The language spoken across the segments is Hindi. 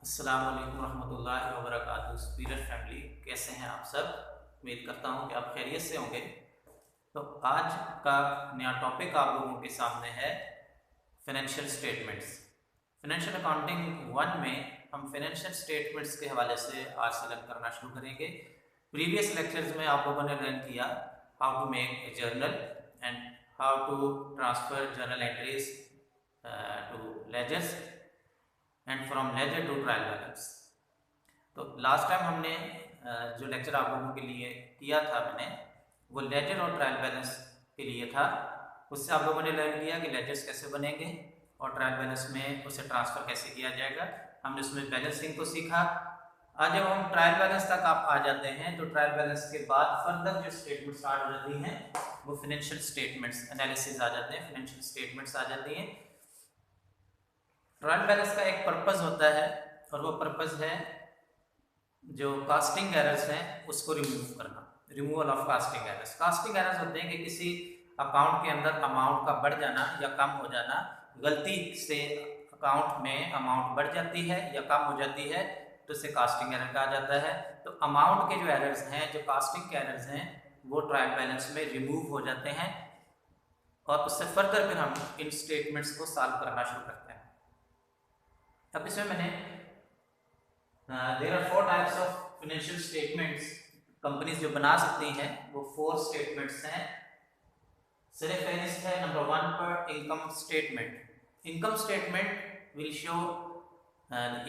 अस्सलाम वालेकुम रहमतुल्लाहि व बरकातुहू। स्पिरिट फैमिली, कैसे हैं आप सब? उम्मीद करता हूं कि आप खैरियत से होंगे। तो आज का नया टॉपिक आप लोगों के सामने है फाइनेंशियल स्टेटमेंट्स। फाइनेंशियल अकाउंटिंग 1 में हम फाइनेंशियल स्टेटमेंट्स के हवाले से आज से लर्न करना शुरू करेंगे। प्रीवियस लेक्चर्स में आप लोगों ने लर्न किया how to make a journal and how to transfer journal entries to ledgers and from ledger to trial balance. तो लास्ट टाइम हमने जो लेक्चर आप लोगों के लिए किया था मैंने, वो लेजर और ट्रायल बैलेंस के लिए था। उससे आप लोगों ने लर्न किया कि लेजर्स कैसे बनेंगे और ट्रायल बैलेंस में उसे ट्रांसफ़र कैसे किया जाएगा। हमने उसमें बैलेंसिंग को सीखा। आज जब हम ट्रायल बैलेंस तक आप आ जाते हैं तो ट्रायल बैलेंस के बाद फर्दर जो स्टेटमेंट स्टार्ट हो जाती हैं वो फाइनेंशियल स्टेटमेंट्स एनालिसिस आ जाते हैं, फाइनेंशियल स्टेटमेंट्स आ जाती हैं। ट्रायल बैलेंस का एक पर्पस होता है और वो पर्पस है जो कास्टिंग एरर्स हैं उसको रिमूव करना, removal of casting errors. Casting errors होते हैं कि किसी अकाउंट के अंदर अमाउंट का बढ़ जाना या कम हो जाना, गलती से अकाउंट में अमाउंट बढ़ जाती है या कम हो जाती है तो इसे कास्टिंग एरर कहा जाता है। तो अमाउंट के जो एरर्स हैं, जो कास्टिंग के एरर्स हैं, वो ट्रायल बैलेंस में रिमूव हो जाते हैं और उससे फर्दर फिर हम इन स्टेटमेंट्स को सॉल्व करना शुरू करते हैं। अब इसमें मैंने there are 4 types of financial statements companies जो बना सकती हैं, वो 4 स्टेटमेंट्स हैं। सिर्फ फहरिस्त है नंबर 1 पर income statement. Income statement will show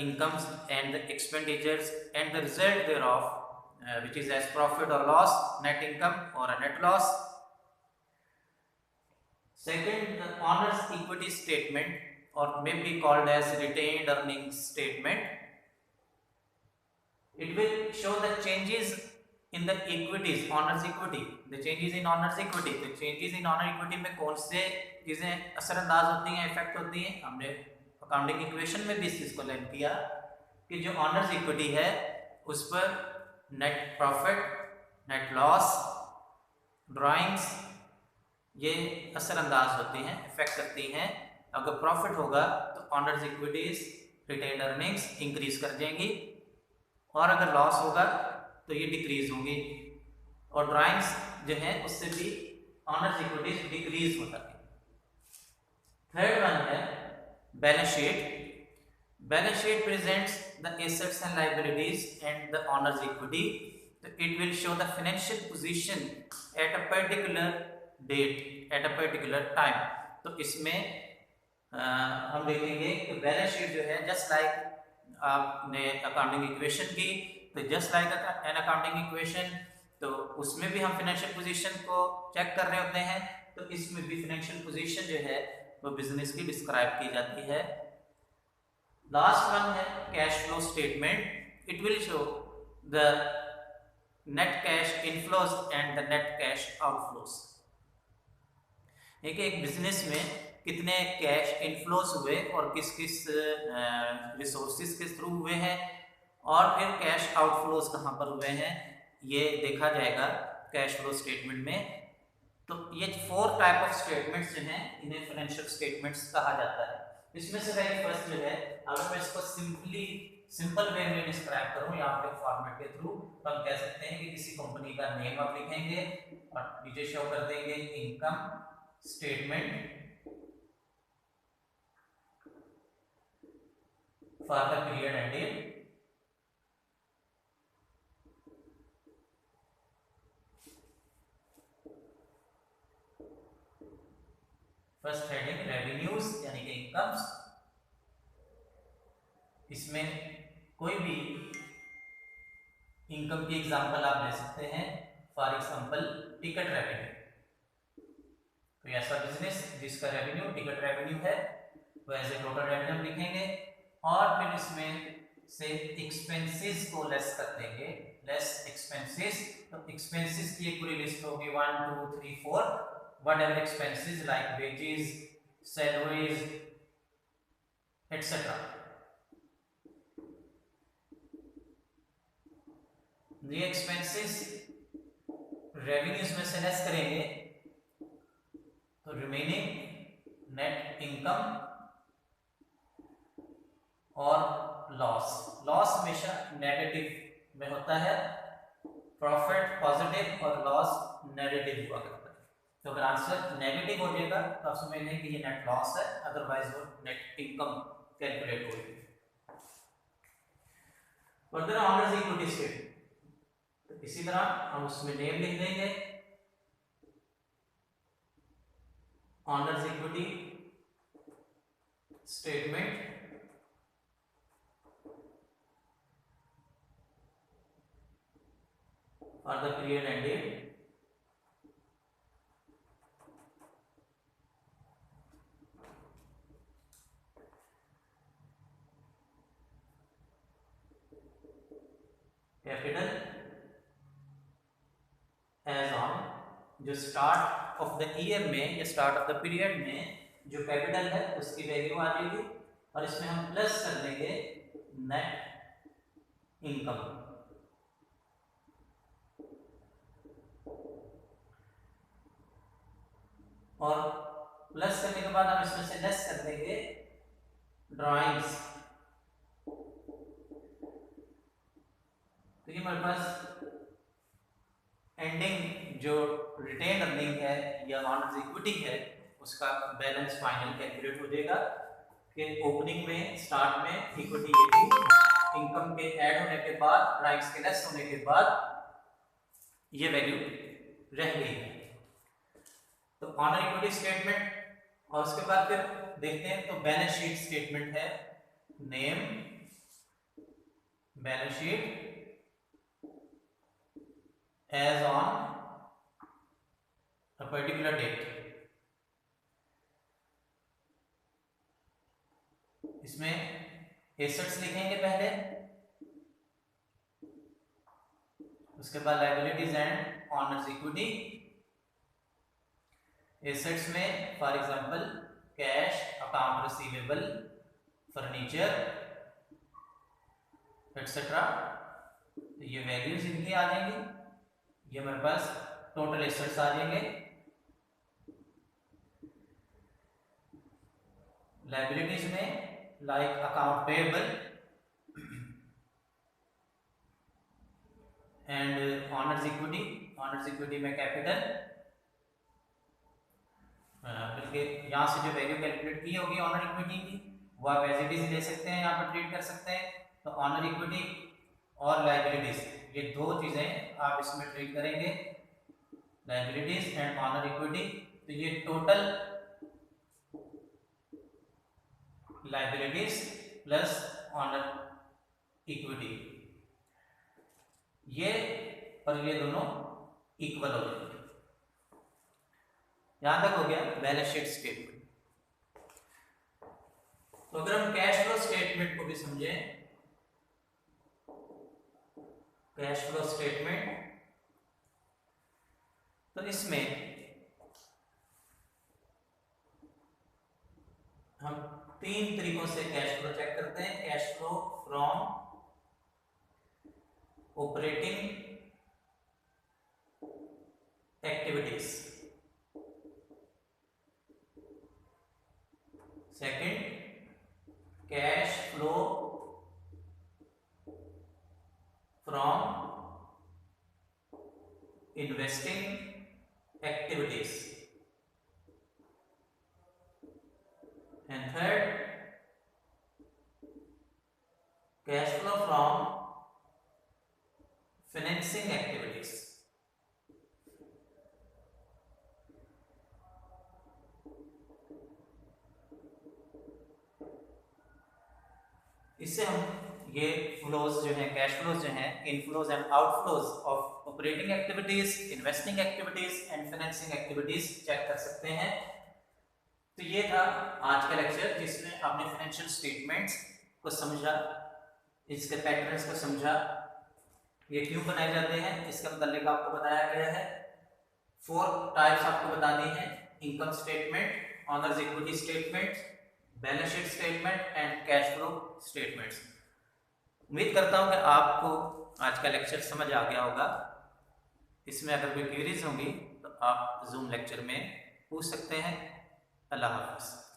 incomes and the expenditures and the result thereof, which is as profit or loss, net income or a net loss. Second, the owner's equity statement, or may be called as retained earnings statement. It will show the changes in the equities, owner's equity, the changes in owner's equity. The changes in owner equity में कौन से चीज़ें असरअंदाज होती हैं, इफेक्ट होती हैं। हमने अकाउंटिंग इक्वेशन में भी इस चीज़ को लर्न किया कि जो ऑनर्स इक्विटी है उस पर net profit, net loss, drawings ये असरअंदाज होती हैं, इफेक्ट करती हैं। अगर प्रॉफिट होगा तो honours equities, retained earnings increase कर जाएंगी और अगर लॉस होगा तो ये डिक्रीज होंगी और ड्राइंग्स जो है उससे भी ऑनर्स इक्विटीज डिक्रीज हो जाती है। थर्ड वन है balance sheet. Balance sheet presents the assets and liabilities and the owners equity. तो it will show the financial position at a particular date, at a particular time. तो इसमें हम देखेंगे कि बैलेंस शीट जो है जस्ट लाइक आपने अकाउंटिंग इक्वेशन की, तो just like an accounting equation, तो उसमें भी हम फाइनेंशियल पोजीशन को चेक कर रहे होते हैं। तो इसमें भी फाइनेंशियल पोजीशन जो है वो बिजनेस की डिस्क्राइब की जाती है। लास्ट वन है cash flow statement. It will show the net cash inflows and the net cash outflows. एक बिजनेस में कितने कैश इनफ्लोज हुए और किस किस रिसोर्सेज के थ्रू हुए हैं और फिर कैश आउटफ्लोज कहाँ पर हुए हैं, ये देखा जाएगा कैश फ्लो स्टेटमेंट में। तो ये 4 टाइप ऑफ स्टेटमेंट्स जो हैं इन्हें फाइनेंशियल स्टेटमेंट्स कहा जाता है। इसमें से वेरी फर्स्ट जो है, अगर मैं इसको सिंपल वे में डिस्क्राइब करूं यहाँ पे फॉर्मेट के थ्रू, तो हम कह सकते हैं कि किसी कंपनी का नेम आप लिखेंगे और नीचे शो कर देंगे income statement for the period ended. First heading revenues यानी कि इनकम्स। इसमें कोई भी इनकम की एग्जांपल आप ले सकते हैं, फॉर एग्जांपल टिकट रेवेन्यू। तो ऐसा बिजनेस जिसका रेवेन्यू टिकट रेवेन्यू है वो एज ए टोटल रेवेन्यू लिखेंगे और फिर इसमें से एक्सपेंसेस को लेस कर देंगे, लेस एक्सपेंसेस। तो एक्सपेंसेस की एक पूरी लिस्ट होगी 1 2 3 4, whatever expenses like wages, salaries, etc. ये एक्सपेंसेस रेवेन्यूज में से लेस करेंगे तो रिमेनिंग नेट इनकम और लॉस। लॉस हमेशा नेगेटिव में होता है, प्रॉफिट पॉजिटिव और लॉस नेगेटिव हुआ करता है। तो अगर आंसर नेगेटिव हो जाएगा तो आप समझ लें कि ये नेट लॉस है, अदरवाइज वो नेट इनकम कैलकुलेट होगी। फर्दर ऑनर्स इक्विटी स्टेटमेंट, तो इसी तरह हम उसमें नेम लिख देंगे, honours equity statement for the period ended capital as on, जो स्टार्ट ऑफ द ईयर में या स्टार्ट ऑफ द पीरियड में जो कैपिटल है उसकी वैल्यू आ जाएगी और इसमें हम प्लस कर देंगे नेट इनकम। और प्लस करने के बाद हम इसमें से लेस कर देंगे ड्राइंग्स। तो ये हमारे पास एंडिंग जो रिटेन अर्निंग है या ऑनर्स इक्विटी है उसका बैलेंस फाइनल कैलकुलेट हो जाएगा कि ओपनिंग में स्टार्ट में इक्विटी ये थी, इनकम के ऐड होने के बाद ड्राइंग्स के लेस होने के बाद ये वैल्यू रह गई है। तो ऑनर इक्विटी स्टेटमेंट और उसके बाद फिर देखते हैं तो बैलेंस शीट स्टेटमेंट है, name balance sheet as on a particular date. इसमें एसेट्स लिखेंगे पहले, उसके बाद liabilities and owners equity. Assets में for example cash, account receivable, furniture etcetera. ये वैल्यूज इनकी आ जाएंगी, ये हमारे पास टोटल एसेट्स आ जाएंगे। लायबिलिटीज में like account payable and owners equity. Honours equity में कैपिटल, बल्कि यहाँ से जो वैल्यू कैलकुलेट की होगी ऑनर इक्विटी की वो आप एज इट इज ले सकते हैं, यहाँ पर ट्रीट कर सकते हैं। तो ऑनर इक्विटी और लायबिलिटीज ये दो चीजें आप इसमें ट्रीट करेंगे, लायबिलिटीज एंड ऑनर इक्विटी। तो ये total liabilities plus honour equity, ये और ये दोनों इक्वल हो जाएंगे। यहां तक हो गया बैलेंस शीट स्टेटमेंट। तो अगर हम कैश फ्लो स्टेटमेंट को भी समझें, कैश फ्लो स्टेटमेंट, तो इसमें हम तीन तरीकों से कैश फ्लो चेक करते हैं। Cash flow from operating activities, second cash flow from investing activities, and third cash flow from financing activities. इससे हम ये फ्लोज जो हैं, कैश फ्लोज जो हैं, inflows and outflows of operating activities, investing activities and financing activities check कर सकते हैं। तो ये था आज का लेक्चर जिसमें आपने फाइनेंशियल स्टेटमेंट्स को समझा, इसके पैटर्न्स को समझा, ये क्यों बनाए जाते हैं इसके मतलब आपको बताया गया है। 4 टाइप्स आपको बता दी हैं, income statement, honours equity statement, balance sheet statement and cash flow statements. उम्मीद करता हूं कि आपको आज का लेक्चर समझ आ गया होगा। इसमें अगर कोई क्वेरीज होंगी तो आप जूम लेक्चर में पूछ सकते हैं। अल्लाह हाफ़िज़।